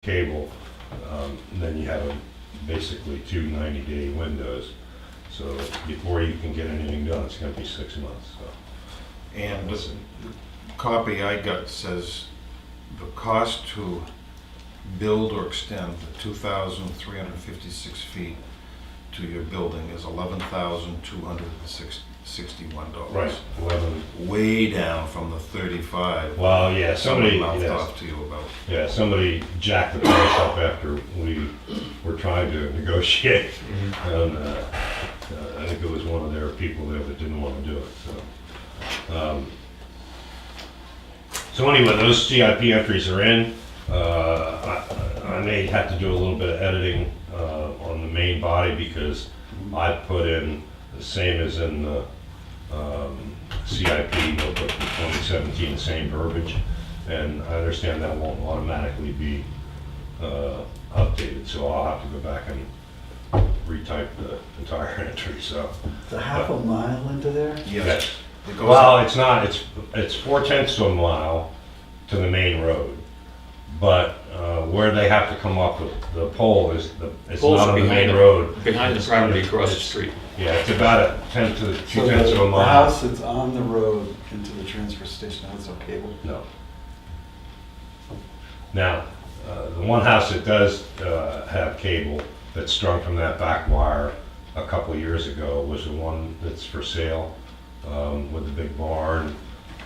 cable, then you have basically two 90-day windows. So before you can get anything done, it's going to be 6 months. So. And the copy I got says the cost to build or extend the 2,356 feet to your building is $11,261. Right. 11. Way down from the 35. Well, yeah, somebody mouthed yes. off to you about. Yeah, somebody jacked the price up after we were trying to negotiate, and I think it was one of their people there that didn't want to do it. So anyway, those CIP entries are in. I may have to do a little bit of editing on the main body because I put in the same as in the CIP notebook from 2017, the same verbiage, and I understand that won't automatically be updated, so I'll have to go back and retype the entire entry. So It's a half a mile into there? Yes. It goes well, up. it's not. It's 4/10 of a mile to the main road, but where they have to come up with the pole is it's Poles not are on the behind main the- road. Behind the It's property under- across the it's- street. Yeah, it's about a 2/10 So of a the mile. house that's on the road into the transfer station has no cable? No. Now, the one house that does have cable that's strung from that back wire a couple of years ago was the one that's for sale with the big barn.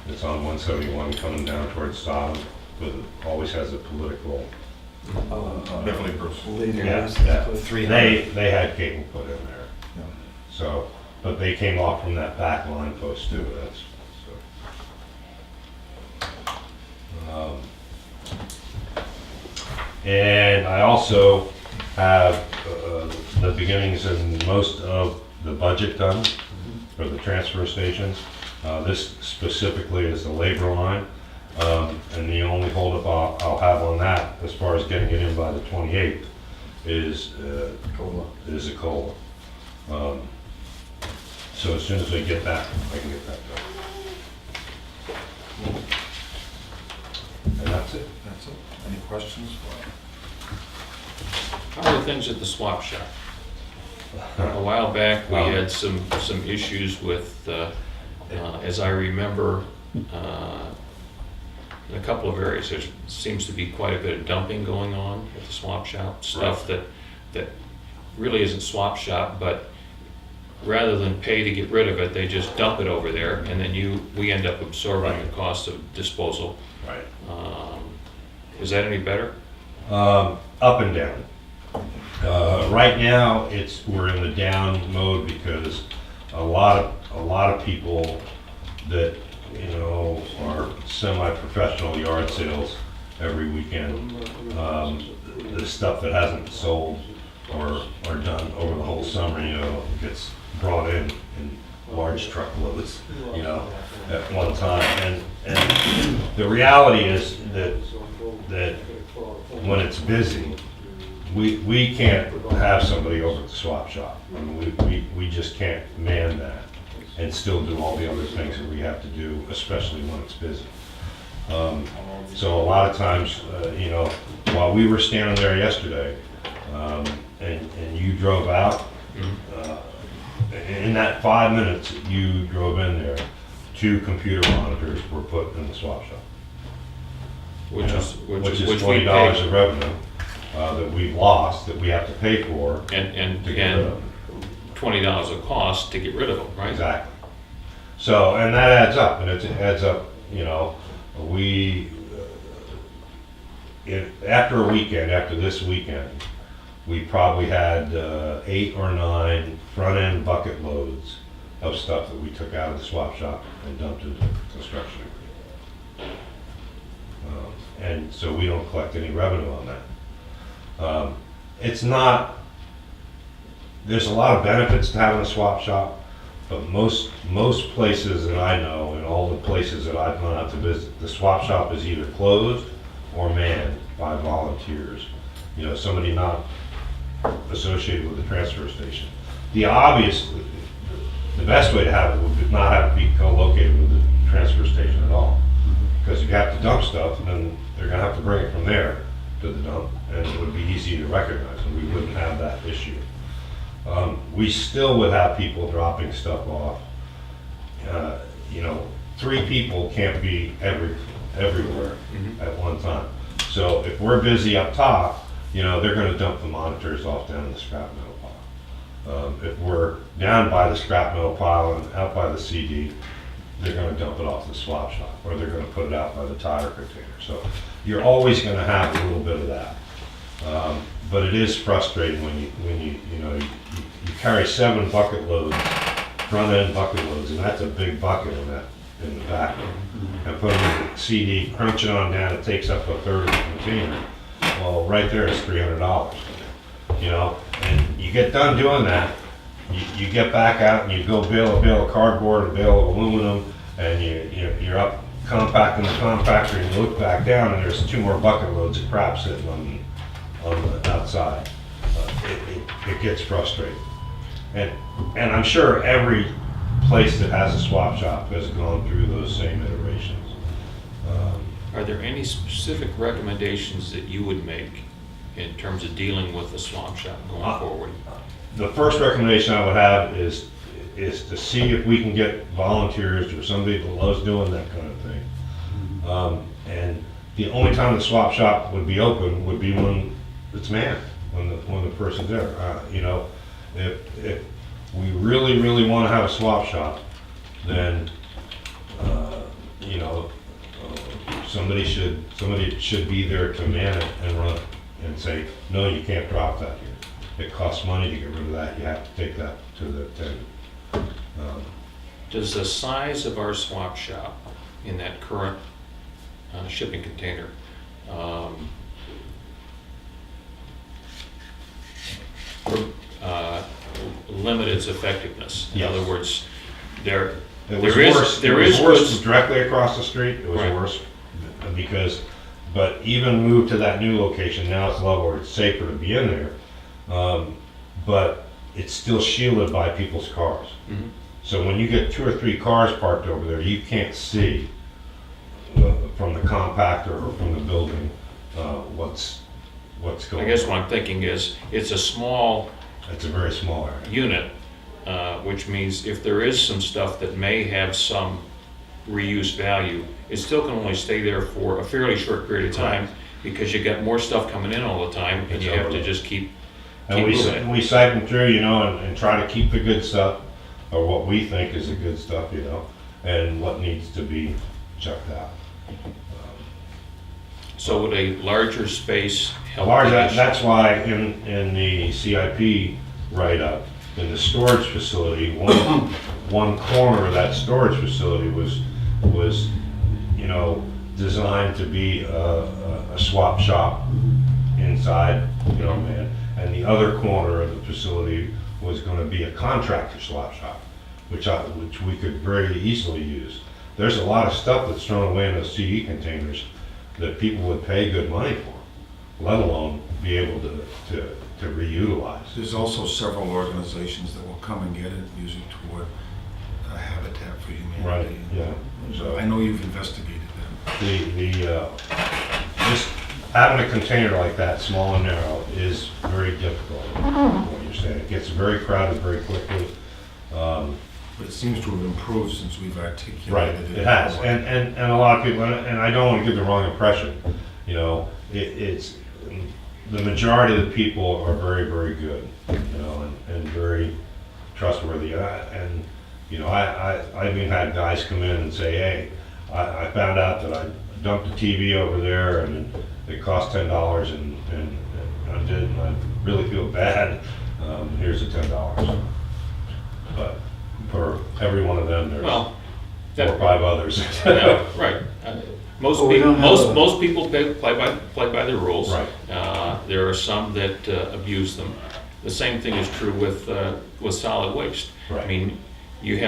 It's on 171 coming down towards Sodom, but it always has a political. Beverly Bruce. Later. Yeah, uses, yeah. but- 300. They had cable put in there. Yeah. So, but they came off from that back line post too. That's so. And I also have the beginnings and most of the budget done for the transfer stations. This specifically is the labor line, and the only holdup I'll have on that, as far as getting it in by the 28th, is COLA. is a COLA. So as soon as I get that, I can get that done. And that's it. That's it. Any questions? How are things at the swap shop? A while back, we had some issues with, as I remember, in a couple of areas, there seems to be quite a bit of dumping going on at the swap shop. Stuff that really isn't swap shop, but rather than pay to get rid of it, they just dump it over there, and then we end up absorbing the cost of disposal. Right. Is that any better? Up and down. Right now, we're in the down mode because a lot of people that are semi-professional yard sales every weekend. The stuff that hasn't sold or done over the whole summer, gets brought in large truckloads, at one time. And the reality is that when it's busy, we can't have somebody over at the swap shop. I mean, we just can't man that and still do all the other things that we have to do, especially when it's busy. So a lot of times, while we were standing there yesterday, and you drove out, in that 5 minutes that you drove in there, 2 computer monitors were put in the swap shop. Which is Which we is $20 pay. of revenue that we've lost, that we have to pay for And to get rid of. $20 of cost to get rid of them, right? Exactly. So, and that adds up, and it adds up, after a weekend, after this weekend, we probably had 8 or 9 front-end bucket loads of stuff that we took out of the swap shop and dumped into construction. And so we don't collect any revenue on that. There's a lot of benefits to having a swap shop, but most places that I know and all the places that I've gone out to visit, the swap shop is either closed or manned by volunteers. Somebody not associated with the transfer station. The best way to have it would not have to be co-located with the transfer station at all. Because if you have to dump stuff, then they're gonna have to bring it from there to the dump, and it would be easy to recognize, and we wouldn't have that issue. We still would have people dropping stuff off. You know, 3 people can't be everywhere at one time. So if we're busy up top, you know, they're gonna dump the monitors off down in the scrap metal pile. If we're down by the scrap metal pile and out by the CD, they're gonna dump it off the swap shop, or they're gonna put it out by the tire container. So you're always gonna have a little bit of that. But it is frustrating when you carry 7 bucket loads, front end bucket loads, and that's a big bucket in the back. And put them in the CD, crunch it on down, it takes up a third of the container. Well, right there is $300, you know? And you get done doing that, you get back out and you go bale a bale of cardboard, a bale of aluminum, and you're up compacting the compactor, and you look back down and there's 2 more bucket loads of crap sitting on the outside. It gets frustrating. And I'm sure every place that has a swap shop has gone through those same iterations. Are there any specific recommendations that you would make in terms of dealing with the swap shop going forward? The first recommendation I would have is to see if we can get volunteers or somebody that loves doing that kind of thing. And the only time the swap shop would be open would be when it's manned, when the person's there. You know, if we really want to have a swap shop, then you know, somebody should be there to man it and run it and say, no, you can't drop that here. It costs money to get rid of that. You have to take that to the tenant. Does the size of our swap shop in that current shipping container limit its effectiveness? In Yes. other words, It was worse. there It was is worse goods- directly across the street. It was Right. worse because, but even moved to that new location, now it's lower, it's safer to be in there. But it's still shielded by people's cars. Mhm. So when you get 2 or 3 cars parked over there, you can't see from the compactor or from the building what's I going guess on. what I'm thinking is, it's a small It's a very small area. unit, which means if there is some stuff that may have some reuse value, it still can only stay there for a fairly short period of time, because you got more stuff coming in all the time, and It's you have to overload. just keep And we moving it. we siphon through, you know, and try to keep the good stuff, or what we think is the good stuff, you know, and what needs to be checked out. So would a larger space help? Large, the issue? that's why in the CIP write-up, in the storage facility, one corner of that storage facility was, you know, designed to be a swap shop inside, you know, man. And the other corner of the facility was gonna be a contractor swap shop, which we could very easily use. There's a lot of stuff that's thrown away in those CE containers that people would pay good money for, let alone be able to reutilize. There's also several organizations that will come and get it, use it toward Habitat for Humanity. Right, yeah. So I know you've investigated them. Just having a container like that, small and narrow, is very difficult, what you're saying. It gets very crowded very quickly. But it seems to have improved since we've articulated Right, it. it has, and a lot of people, and I don't want to give the wrong impression, you know, it's, the majority of the people are very, very good, you know, and very trustworthy, and, you know, I've even had guys come in and say, hey, I found out that I dumped the TV over there, and it cost $10, and I did, and I really feel bad, here's the $10. But for every one of them, there's Well, 4 or 5 others. yeah, right. Most Well, we people, don't have a- most people play by the rules. Right. There are some that abuse them. The same thing is true with solid waste. I Right. mean, we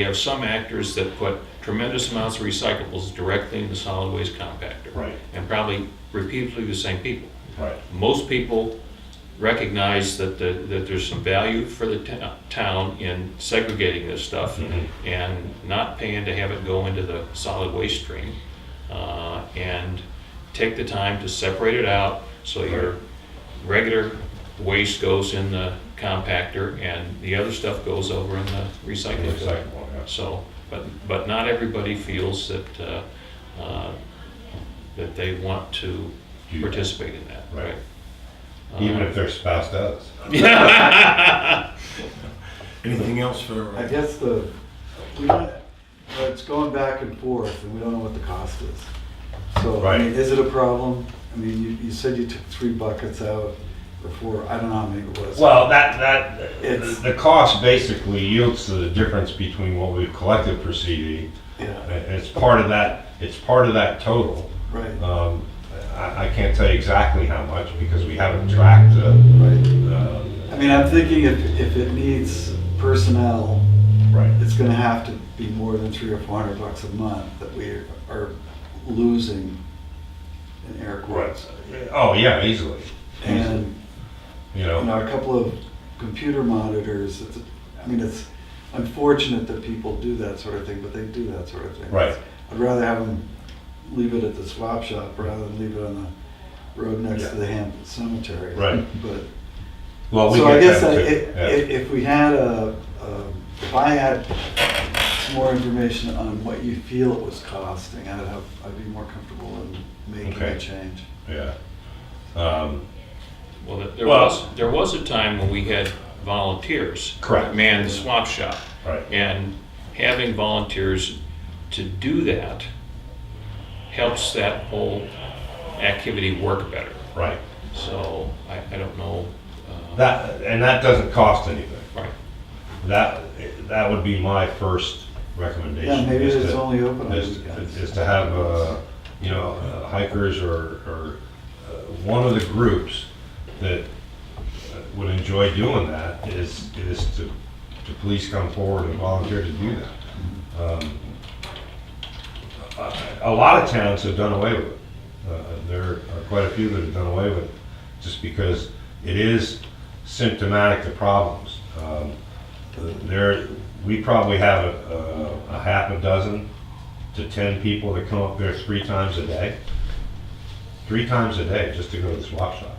have some actors that put tremendous amounts of recyclables directly into solid waste compactor. Right. And probably repeatedly the same people. Right, Most people recognize that there's some value for the town in segregating this stuff Mhm. and not paying to have it go into the solid waste stream, and take the time to separate it out, So your regular waste goes in the compactor and the other stuff goes over in the recycling. Recyclable, yeah. So, but not everybody feels that, that they want to Do that. participate in that, Right. right? Even if their spouse does. Anything else for? I guess we don't, it's going back and forth and we don't know what the cost is. So, I mean, Right. is it a problem? I mean, you said you took 3 buckets out or 4, I don't know how many it was. Well, It's- the cost basically yields to the difference between what we've collected per CD. Yeah, It's part of that total. right, I can't tell you exactly how much because we haven't tracked right. I mean, I'm thinking if it needs personnel, right. it's gonna have to be more than $300 or $400 a month that we are losing in air quotes. Oh, yeah, easily. And, You know, a couple of computer monitors, I mean, it's unfortunate that people do that sort of thing, but they do that sort of thing. Right. I'd rather have them leave it at the swap shop rather than leave it on the road next to the Hampton Cemetery. Right. But, well, we so I get guess that too. Yeah. if we had if I had some more information on what you feel it was costing, I'd be more comfortable in making Okay. a change. Yeah. Well, Well- there was a time when we had volunteers. Correct. Man the swap shop. Right. And having volunteers to do that helps that whole activity work better. Right. So I don't know. That doesn't cost anything. Right. That would be my first recommendation. Yeah, maybe is it's to- only open on is weekends. to have, hikers or one of the groups that would enjoy doing that is to please come forward and volunteer to do that. A lot of towns have done away with it. There are quite a few that have done away with it, just because it is symptomatic of problems. We probably have a half a dozen to 10 people that come up there 3 times a day. 3 times a day just to go to the swap shop.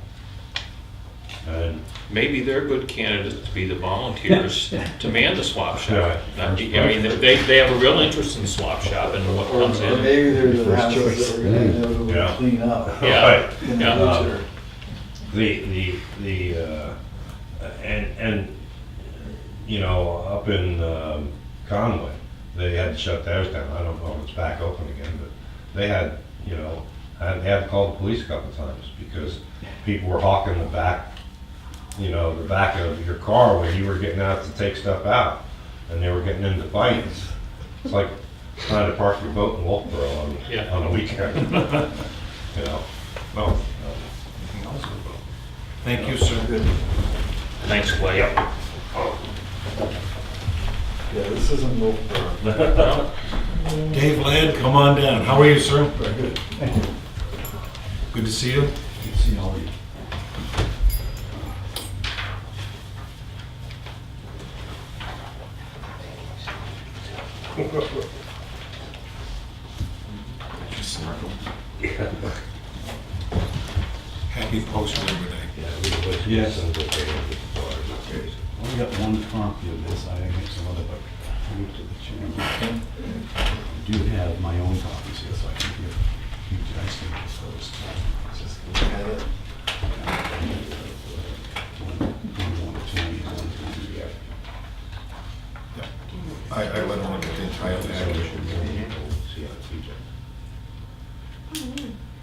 And Maybe they're good candidates to be the volunteers to man the swap shop. Yeah. I mean, they have a real interest in the swap shop and what comes Or in. maybe they're the First houses choice. that we're gonna inevitably Yeah. clean up Yeah. Right. in the Yeah. future. And up in Conway, they had to shut theirs down. I don't know if it's back open again, but they had, they had to call the police a couple times because people were hawking the back of your car when you were getting out to take stuff out, and they were getting into fights. It's like trying to park your boat in Wolfboro Yeah. on the weekend. Well, Anything else? Thank you, sir. Good. Thanks, Clay. Yeah, this isn't Wolfboro. Well, Dave Ladd, come on down. How are you, sir? Very good. Good to see you. Good to see all of you. Happy Post Labor Day. Yes. Only got one copy of this, I think some other, but I'll give it to the chairman. I do have my own copies here, so I can give you guys those. Just look at it. One, 20, one, I let him look at the entire package.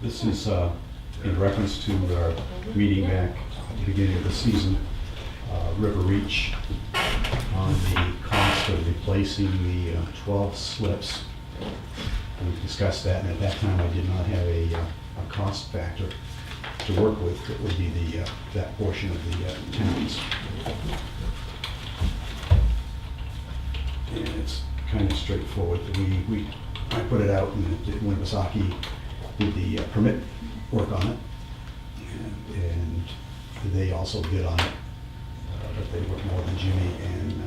This is in reference to our meeting back at the beginning of the season, River Reach, on the cost of replacing the 12 slips. We discussed that, and at that time I did not have a cost factor to work with. It would be that portion of the towns. And it's kind of straightforward. I put it out, and Winnipesaukee did the permit work on it, and they also bid on it, but they worked more than Jimmy, and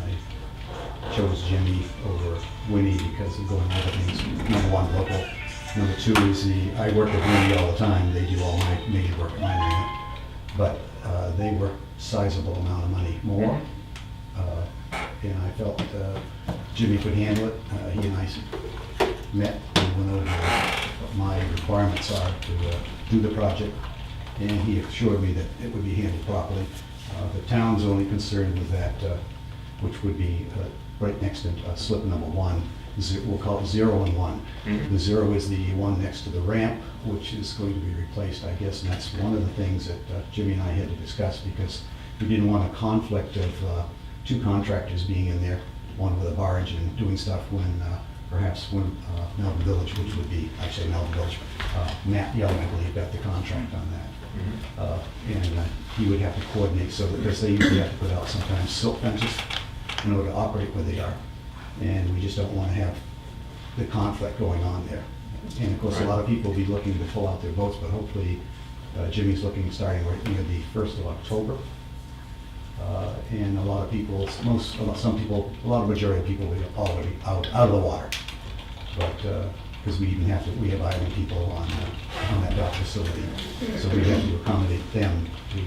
I chose Jimmy over Winnie because of going over things. Number one, local Number two is I work at Winnie all the time, they do all my major work at my marina, but they were sizable amount of money more. And I felt Jimmy could handle it. He and I met and went over what my requirements are to do the project, and he assured me that it would be handled properly. The town's only concerned with that, which would be right next to slip number one. We'll call it 0 and 1. The 0 is the one next to the ramp, which is going to be replaced, I guess, and that's one of the things that Jimmy and I had to discuss, because we didn't want a conflict of two contractors being in there, one with a barge and doing stuff when perhaps when Melbourne Village, which would be, I say Melbourne Village, Matt Young, I believe, got the contract on that. And he would have to coordinate, so that, because they usually have to put out sometimes silk fences in order to operate where they are. And we just don't want to have the conflict going on there. And of course, a lot of people will be looking to pull out their boats, but hopefully Jimmy's looking, starting right near the 1st of October. And a lot of people, some people, a lot of majority of people are already out of the water. But, because we have island people on that dock facility. So we have to accommodate them to,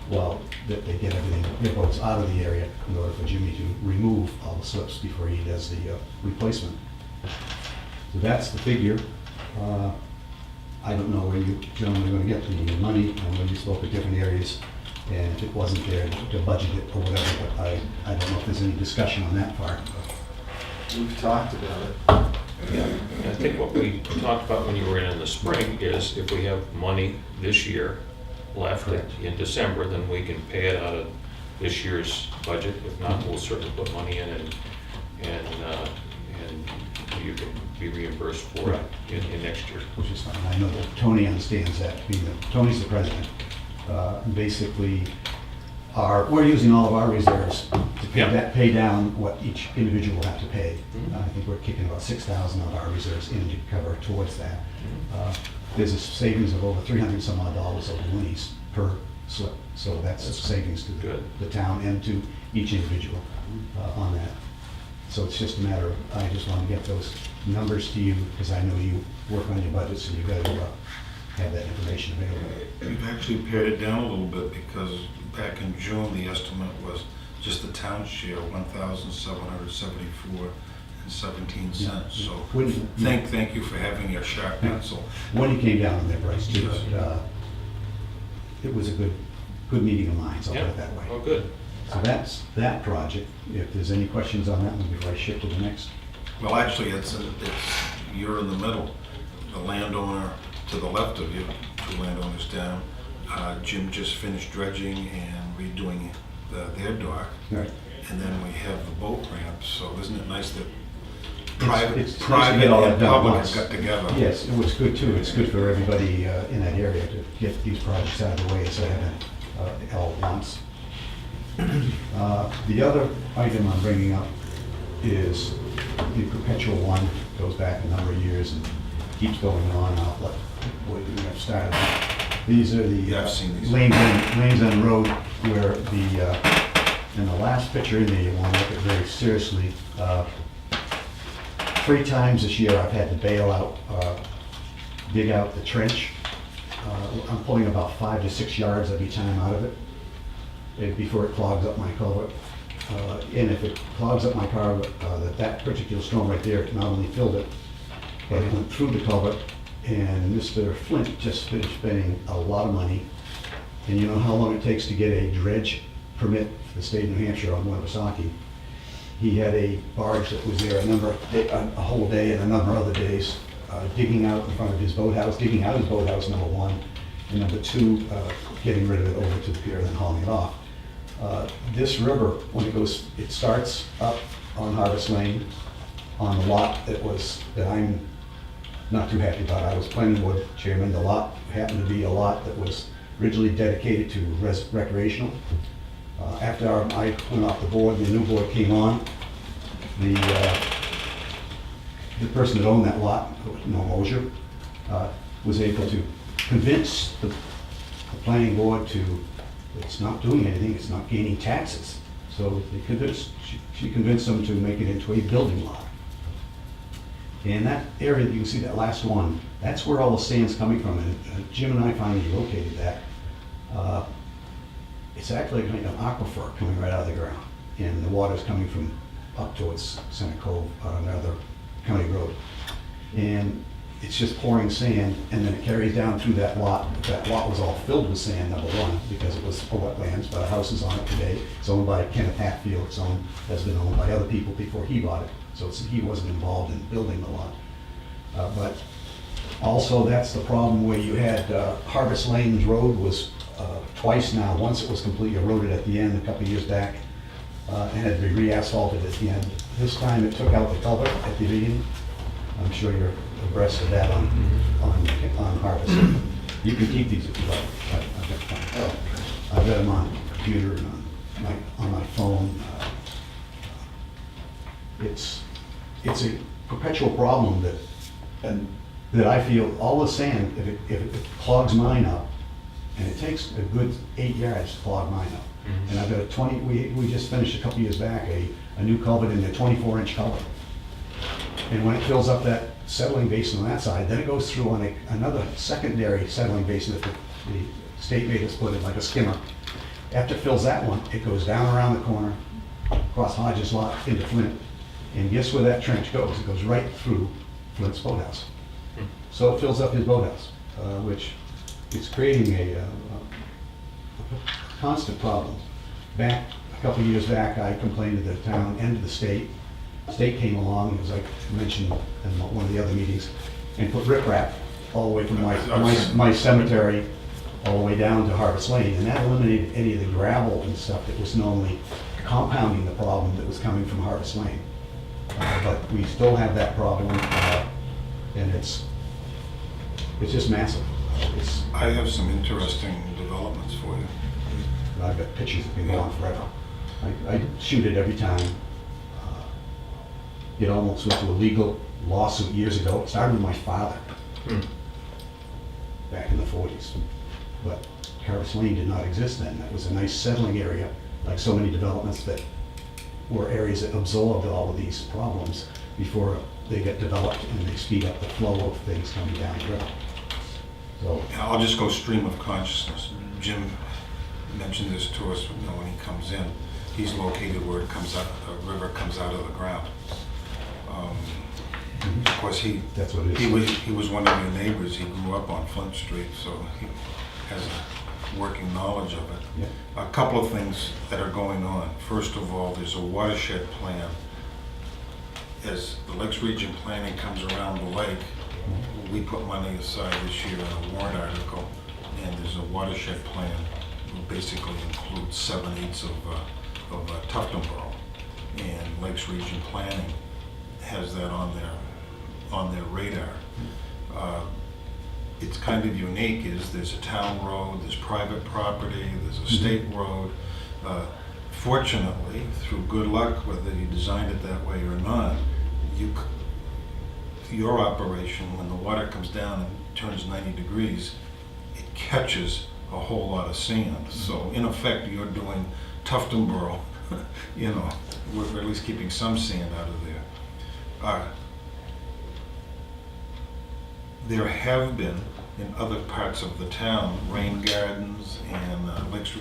well, that they get everything, their boats out of the area in order for Jimmy to remove all the slips before he does the replacement. So that's the figure. I don't know where you gentlemen are going to get the money. I know you spoke at different areas, and if it wasn't there to budget it or whatever, but I don't know if there's any discussion on that part. We've talked about it. Yeah, I think what we talked about when you were in the spring is if we have money this year left in December, then we can pay it out of this year's budget. If not, we'll certainly put money in and you can be reimbursed for it in next year. Which is fine. I know that Tony understands that, Tony's the president. Basically, we're using all of our reserves to pay down what each individual will have to pay. I think we're kicking about 6,000 of our reserves in to cover towards that. There's a savings of over $300 some odd dollars over monies per slip, so that's a savings to the town and to each individual on that. So it's just a matter of, I just want to get those numbers to you, because I know you work on your budget, so you've got to have that information available. We've actually pared it down a little bit, because back in June, the estimate was just the town share, $1,774.17. So thank you for having your sharp pencil. When you came down on that price too, it was a good meeting of minds, I'll put it that way. Oh, good. So that's that project. If there's any questions on that one before I shift to the next. Well, actually, you're in the middle. The landowner to the left of you, two landowners down, Jim just finished dredging and redoing their dock. Right. And then we have the boat ramp, so isn't it nice that It's nice to private get all that and done public once. got together? Yes, it was good too. It's good for everybody in that area to get these projects out of the way instead of having it all at once. The other item I'm bringing up is the perpetual one, goes back a number of years and keeps going on. What we have started. These are the Yeah, I've seen these. Lanes End Road, where in the last picture in there, you want to look at very seriously. 3 times this year I've had to bail out, dig out the trench. I'm pulling about 5 to 6 yards every time out of it before it clogs up my culvert. And if it clogs up my culvert, that particular storm right there, it not only filled it, but it went through the culvert. And Mr. Flint just finished spending a lot of money. And you know how long it takes to get a dredge permit for the state of New Hampshire on Winnipesaukee. He had a barge that was there a whole day and a number of other days, digging out in front of his boathouse, digging out his boathouse, number one, and number two, getting rid of it over to the pier and then hauling it off. This river, when it starts up on Harvest Lane, on the lot that I'm not too happy about. I was planning board chairman. The lot happened to be a lot that was originally dedicated to recreational. After I went off the board and the new board came on, the person that owned that lot, no Mosier, was able to convince the planning board it's not doing anything, it's not gaining taxes. So she convinced them to make it into a building lot. And that area, you can see that last one, that's where all the sand's coming from, and Jim and I finally located that. It's actually like an aquifer coming right out of the ground, and the water's coming from up towards Center Cove on another county road. And it's just pouring sand, and then it carries down through that lot. That lot was all filled with sand, number one, because it was wetlands, but a house is on it today. It's owned by Kenneth Hatfield, has been owned by other people before he bought it, so he wasn't involved in building the lot. But also, that's the problem where you had Harvest Lane's road was twice now. Once it was completely eroded at the end a couple of years back, and had to be re-asphalted at the end. This time it took out the culvert at the beginning. I'm sure you're abreast of that on Harvest. You can keep these if you like. I've got them on the computer and on my phone. It's a perpetual problem that I feel all the sand, if it clogs mine up, and it takes a good 8 yards to clog mine up. And I've got we just finished a couple years back, a new culvert in a 24-inch culvert. And when it fills up that settling basin on that side, then it goes through on another secondary settling basin that the state made us put in, like a skimmer. After it fills that one, it goes down around the corner, across Hodges Lot into Flint. And guess where that trench goes? It goes right through Flint's boathouse. So it fills up his boathouse, which is creating a constant problem. Back, a couple of years back, I complained to the town and to the state. The state came along, as I mentioned in one of the other meetings, and put riprap all the way from my cemetery all the way down to Harvest Lane, and that eliminated any of the gravel and stuff that was normally compounding the problem that was coming from Harvest Lane. But we still have that problem, and it's just massive. I have some interesting developments for you. I've got pictures that have been going on forever. I shoot it every time. It almost went to a legal lawsuit years ago. It started with my father back in the 40s. But Harvest Lane did not exist then. That was a nice settling area, like so many developments that were areas that absorbed all of these problems before they get developed and they speed up the flow of things coming down the river. So I'll just go stream of consciousness. Jim mentioned this to us when he comes in. He's located where it comes out, the river comes out of the ground. Of course, that's what it is. He was one of your neighbors. He grew up on Flint Street, so he has a working knowledge of it. Yeah. A couple of things that are going on. First of all, there's a watershed plan. As the Lakes Region planning comes around the lake, we put money aside this year in a warrant article, and there's a watershed plan that basically includes 7/8 of Tuftonboro, and Lakes Region planning has that on their radar. It's kind of unique is there's a town road, there's private property, there's a state road. Fortunately, through good luck, whether you designed it that way or not, your operation, when the water comes down and turns 90 degrees, it catches a whole lot of sand. So in effect, you're doing Tuftonboro, we're at least keeping some sand out of there. There have been, in other parts of the town, rain gardens and lakes.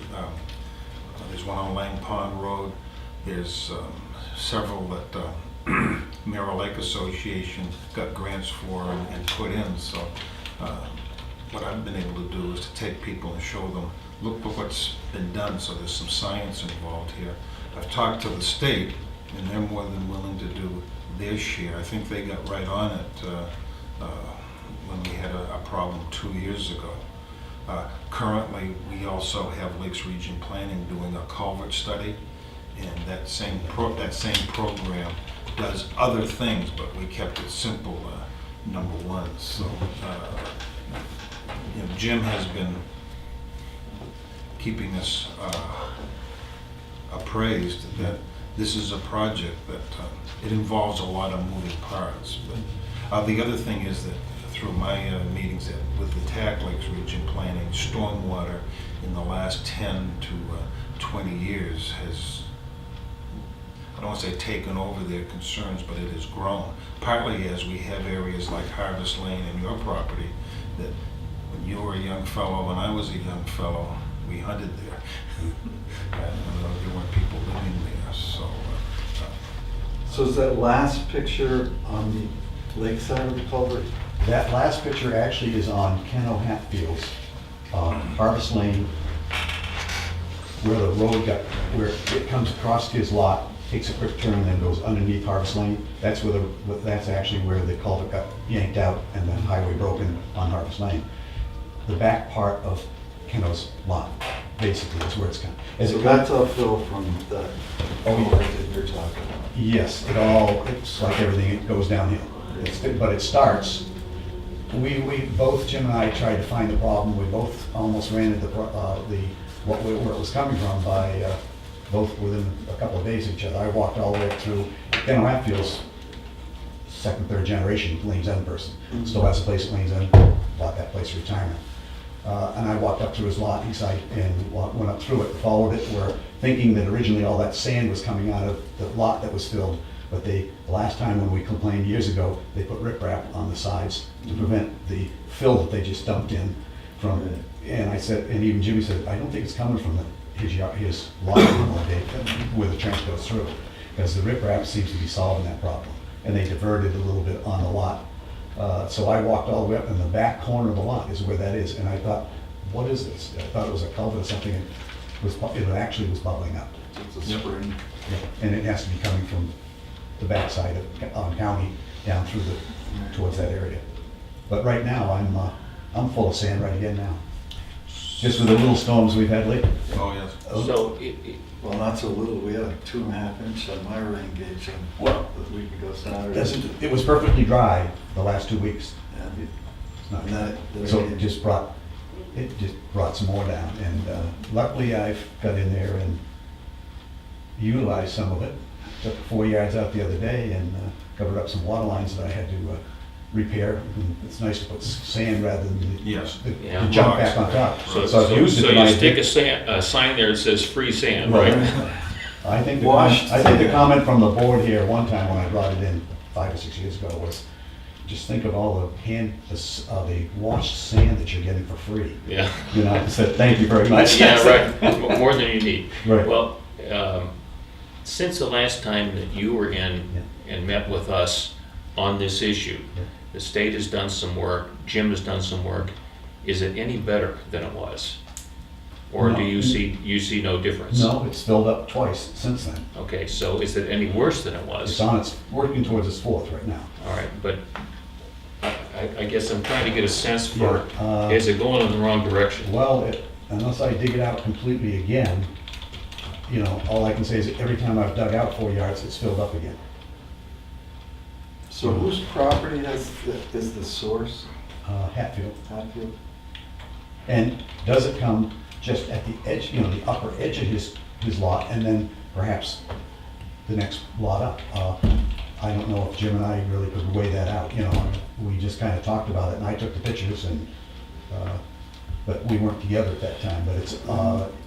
There's one on Lang Pond Road. There's several that Mirror Lake Association got grants for and put in. So what I've been able to do is to take people and show them, look what's been done. So there's some science involved here. I've talked to the state, and they're more than willing to do their share. I think they got right on it when we had a problem 2 years ago. Currently, we also have Lakes Region Planning doing a culvert study, and that same program does other things, but we kept it simple, number one. So, Jim has been keeping us appraised that this is a project that it involves a lot of moving parts. But the other thing is that through my meetings with the TAC Lakes Region Planning, stormwater in the last 10 to 20 years has I don't want to say taken over their concerns, but it has grown. Partly as we have areas like Harvest Lane and your property, that when you were a young fellow and I was a young fellow, we hunted there. And there weren't people living there, so. So is that last picture on the lakeside of the culvert? That last picture actually is on Ken Hatfield's Harvest Lane, where the road got, where it comes across his lot, takes a quick turn, and then goes underneath Harvest Lane. That's where that's actually where the culvert got yanked out and the highway broken on Harvest Lane. The back part of Keno's lot, basically, is where it's come. As So it that's uphill from the Oh, yeah. culvert that you're talking about. Yes, it's like everything, it goes downhill. But it starts, we both, Jim and I tried to find the problem. We both almost ran into where it was coming from by both within a couple of days of each other. I walked all the way up through, Ken Hatfield's second, third generation Lane's End person. Still has a place at Lane's End, bought that place for retirement. And I walked up to his lot, and went up through it, followed it, thinking that originally all that sand was coming out of the lot that was filled. But the last time when we complained years ago, they put riprap on the sides to prevent the fill that they just dumped in from it. And I said, and even Jimmy said, I don't think it's coming from his lot anymore, Dave, where the trench goes through, because the riprap seems to be solving that problem. And they diverted a little bit on the lot. So I walked all the way up, and the back corner of the lot is where that is. And I thought, what is this? I thought it was a culvert or something. It actually was bubbling up. It's a spring. And it has to be coming from the backside of County down through towards that area. But right now, I'm full of sand right again now. Just with the little storms we've had lately. Oh, yes. So, Well, not so little, we had a 2.5 inch on my rain gauge Well, a week ago Saturday. It was perfectly dry the last 2 weeks. And It's not- then So it just brought some more down. And luckily, I've got in there and utilized some of it. Took 4 yards out the other day and covered up some water lines that I had to repair. And it's nice to put sand rather than Yes. the Yeah. junk back on top. so I've used it you tonight. stick a sign there that says free sand, Right. right? I think Washed the comment from the board here one time when I brought it in 5 or 6 years ago was, just think of all the washed sand that you're getting for free. Yeah. You know, I said, thank you very much. Yeah, right, more than you need. Right. Well, since the last time that you were in and met with us on this issue, Yeah. the state has done some work, Jim has done some work. Is it any better than it was? Or do No. you see no difference? No, it's filled up twice since then. Okay, so is it any worse than it was? It's working towards its fourth right now. All right, but I guess I'm trying to get a sense for, Yeah, is it going in the wrong direction? Well, unless I dig it out completely again, you know, all I can say is that every time I've dug out 4 yards, it's filled up again. So whose property is the source? Hatfield. Hatfield? And does it come just at the edge, you know, the upper edge of his lot, and then perhaps the next lot up? I don't know if Jim and I really could weigh that out, you know, we just kind of talked about it, and I took the pictures, and, but we weren't together at that time, but it's,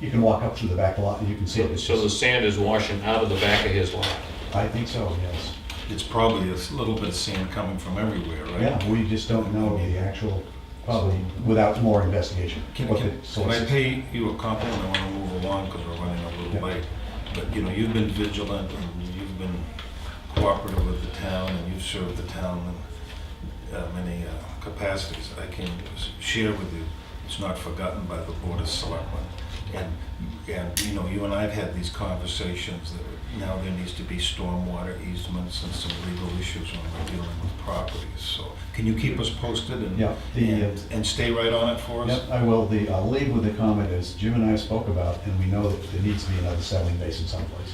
you can walk up through the back lot and you can see it. It's So the just- sand is washing out of the back of his lot? I think so, yes. It's probably a little bit of sand coming from everywhere, right? Yeah, we just don't know the actual, probably without more investigation. Can what the can source I is. pay you a compliment? I want to move along because we're running a Yeah. little late. But, you know, you've been vigilant and you've been cooperative with the town and you've served the town in many capacities. I can share with you, it's not forgotten by the Board of Selectmen. And, you know, you and I have had these conversations that now there needs to be stormwater easements and some legal issues when we're dealing with properties. So can you keep us posted and, Yeah, and stay right on it for us? Yep, I will. I'll leave with the comment as Jim and I spoke about, and we know that there needs to be another settling basin someplace.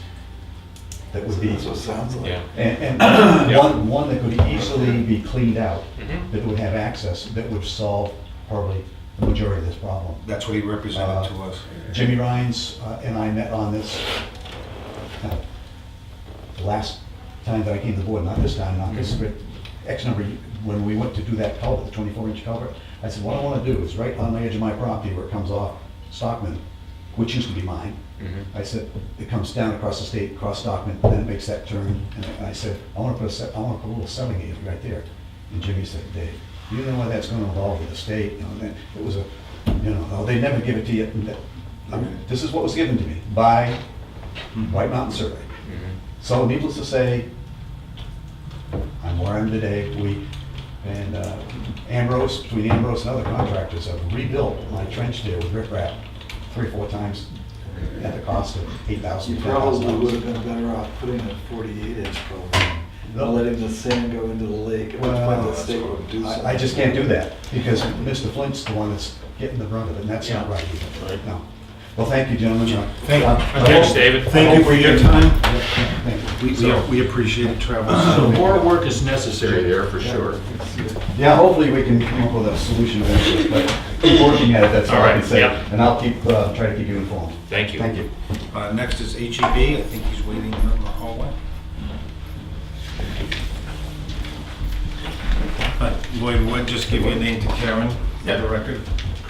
That would be, That's what it sounds like. Yeah. and Yeah. one that could easily be cleaned out, Mhm. that would have access, that would solve probably the majority of this problem. That's what he represented to us. Jimmy Rhines and I met on this the last time that I came to the board, not this time, not this, but X number, when we went to do that culvert, the 24-inch culvert, I said, what I want to do is right on the edge of my property where it comes off Stockman, which used to be mine. Mhm. I said, it comes down across the state, across Stockman, then it makes that turn, and I said, I wanna put a little selling gate right there. And Jimmy said, Dave, you know what that's gonna involve with the state, you know, and then it was oh, they never give it to you. This is what was given to me by White Mountain Survey. Mhm. So needless to say, I'm where I am today. And Ambrose, between Ambrose and other contractors, have rebuilt my trench there with riprap 3 or 4 times at the cost of $8,000. You probably would have been better off putting a 48-inch culvert, not letting the sand go into the lake, at which point the state would do something. I just can't do that, because Mr. Flint's the one that's getting the brunt of it, and that's not right either. Right. No. Well, thank you, gentlemen. Thank you. Thanks, David. Thank you for your time. Thank you. We appreciate it, travel. So more work is necessary there for sure. Yeah, hopefully we can come up with a solution eventually, but keep working at it, that's all I can say. All right, yeah. And I'll keep, try to keep you informed. Thank you. Thank you. Next is HEB. I think he's waiting in the hallway. Lloyd Wood, just give your name to Karen for the record.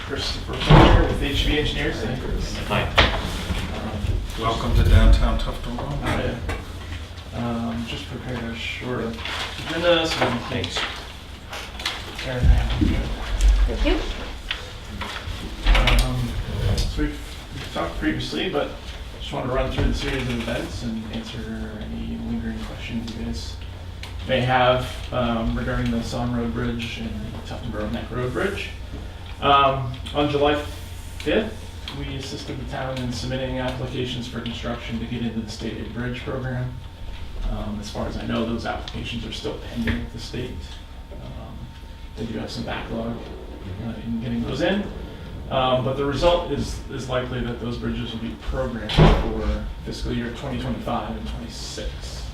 Christopher Fuller with HB Engineers. Hi. Welcome to downtown Tufton Road. Just prepared a short agenda, so thanks. Karen, I Thank you. So we've talked previously, but just wanted to run through the series of events and answer any lingering questions you guys may have regarding the Sawn Road Bridge and Tufton Borough Neck Road Bridge. On July 5th, we assisted the town in submitting applications for construction to get into the state aid bridge program. As far as I know, those applications are still pending with the state. They do have some backlog in getting those in. But the result is likely that those bridges will be programmed for fiscal year 2025 and 26.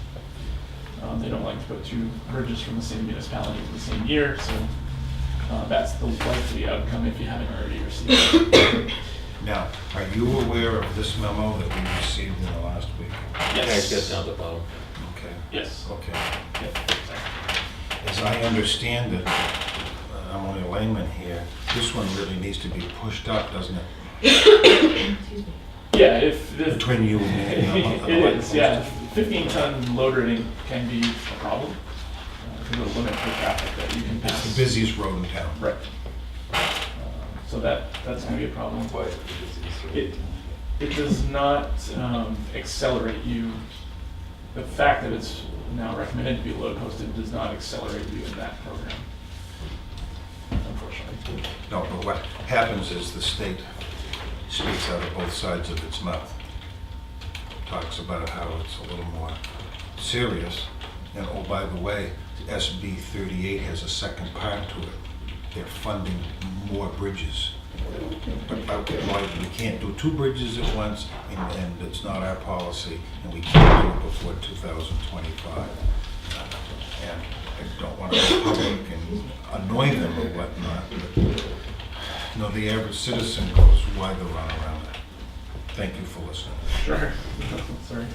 They don't like to put 2 bridges from the same municipality in the same year, so that's the likely outcome if you haven't already received it. Now, are you aware of this memo that we received in the last week? Guys, get down to the bottom. Okay. Yes. Okay. Yep. As I understand it, I'm only a layman here, this one really needs to be pushed up, doesn't it? Yeah, if Between you and me. it is, yeah. 15-ton load rating can be a problem. Because it'll limit the traffic that you can It's pass. the busiest road in town. Right. So that's going to be a problem. It does not accelerate you. The fact that it's now recommended to be load posted does not accelerate you in that program, unfortunately. No, but what happens is the state speaks out of both sides of its mouth. Talks about how it's a little more serious. And oh, by the way, SB 38 has a second part to it. They're funding more bridges. But we can't do 2 bridges at once, and it's not our policy, and we can't do it before 2025. And I don't want to go public and annoy them or whatnot, but the average citizen goes, why the run around it? Thank you for listening. Sure. Sorry.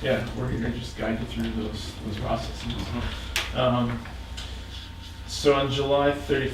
Yeah, we're here to just guide you through those processes. So on July 31st,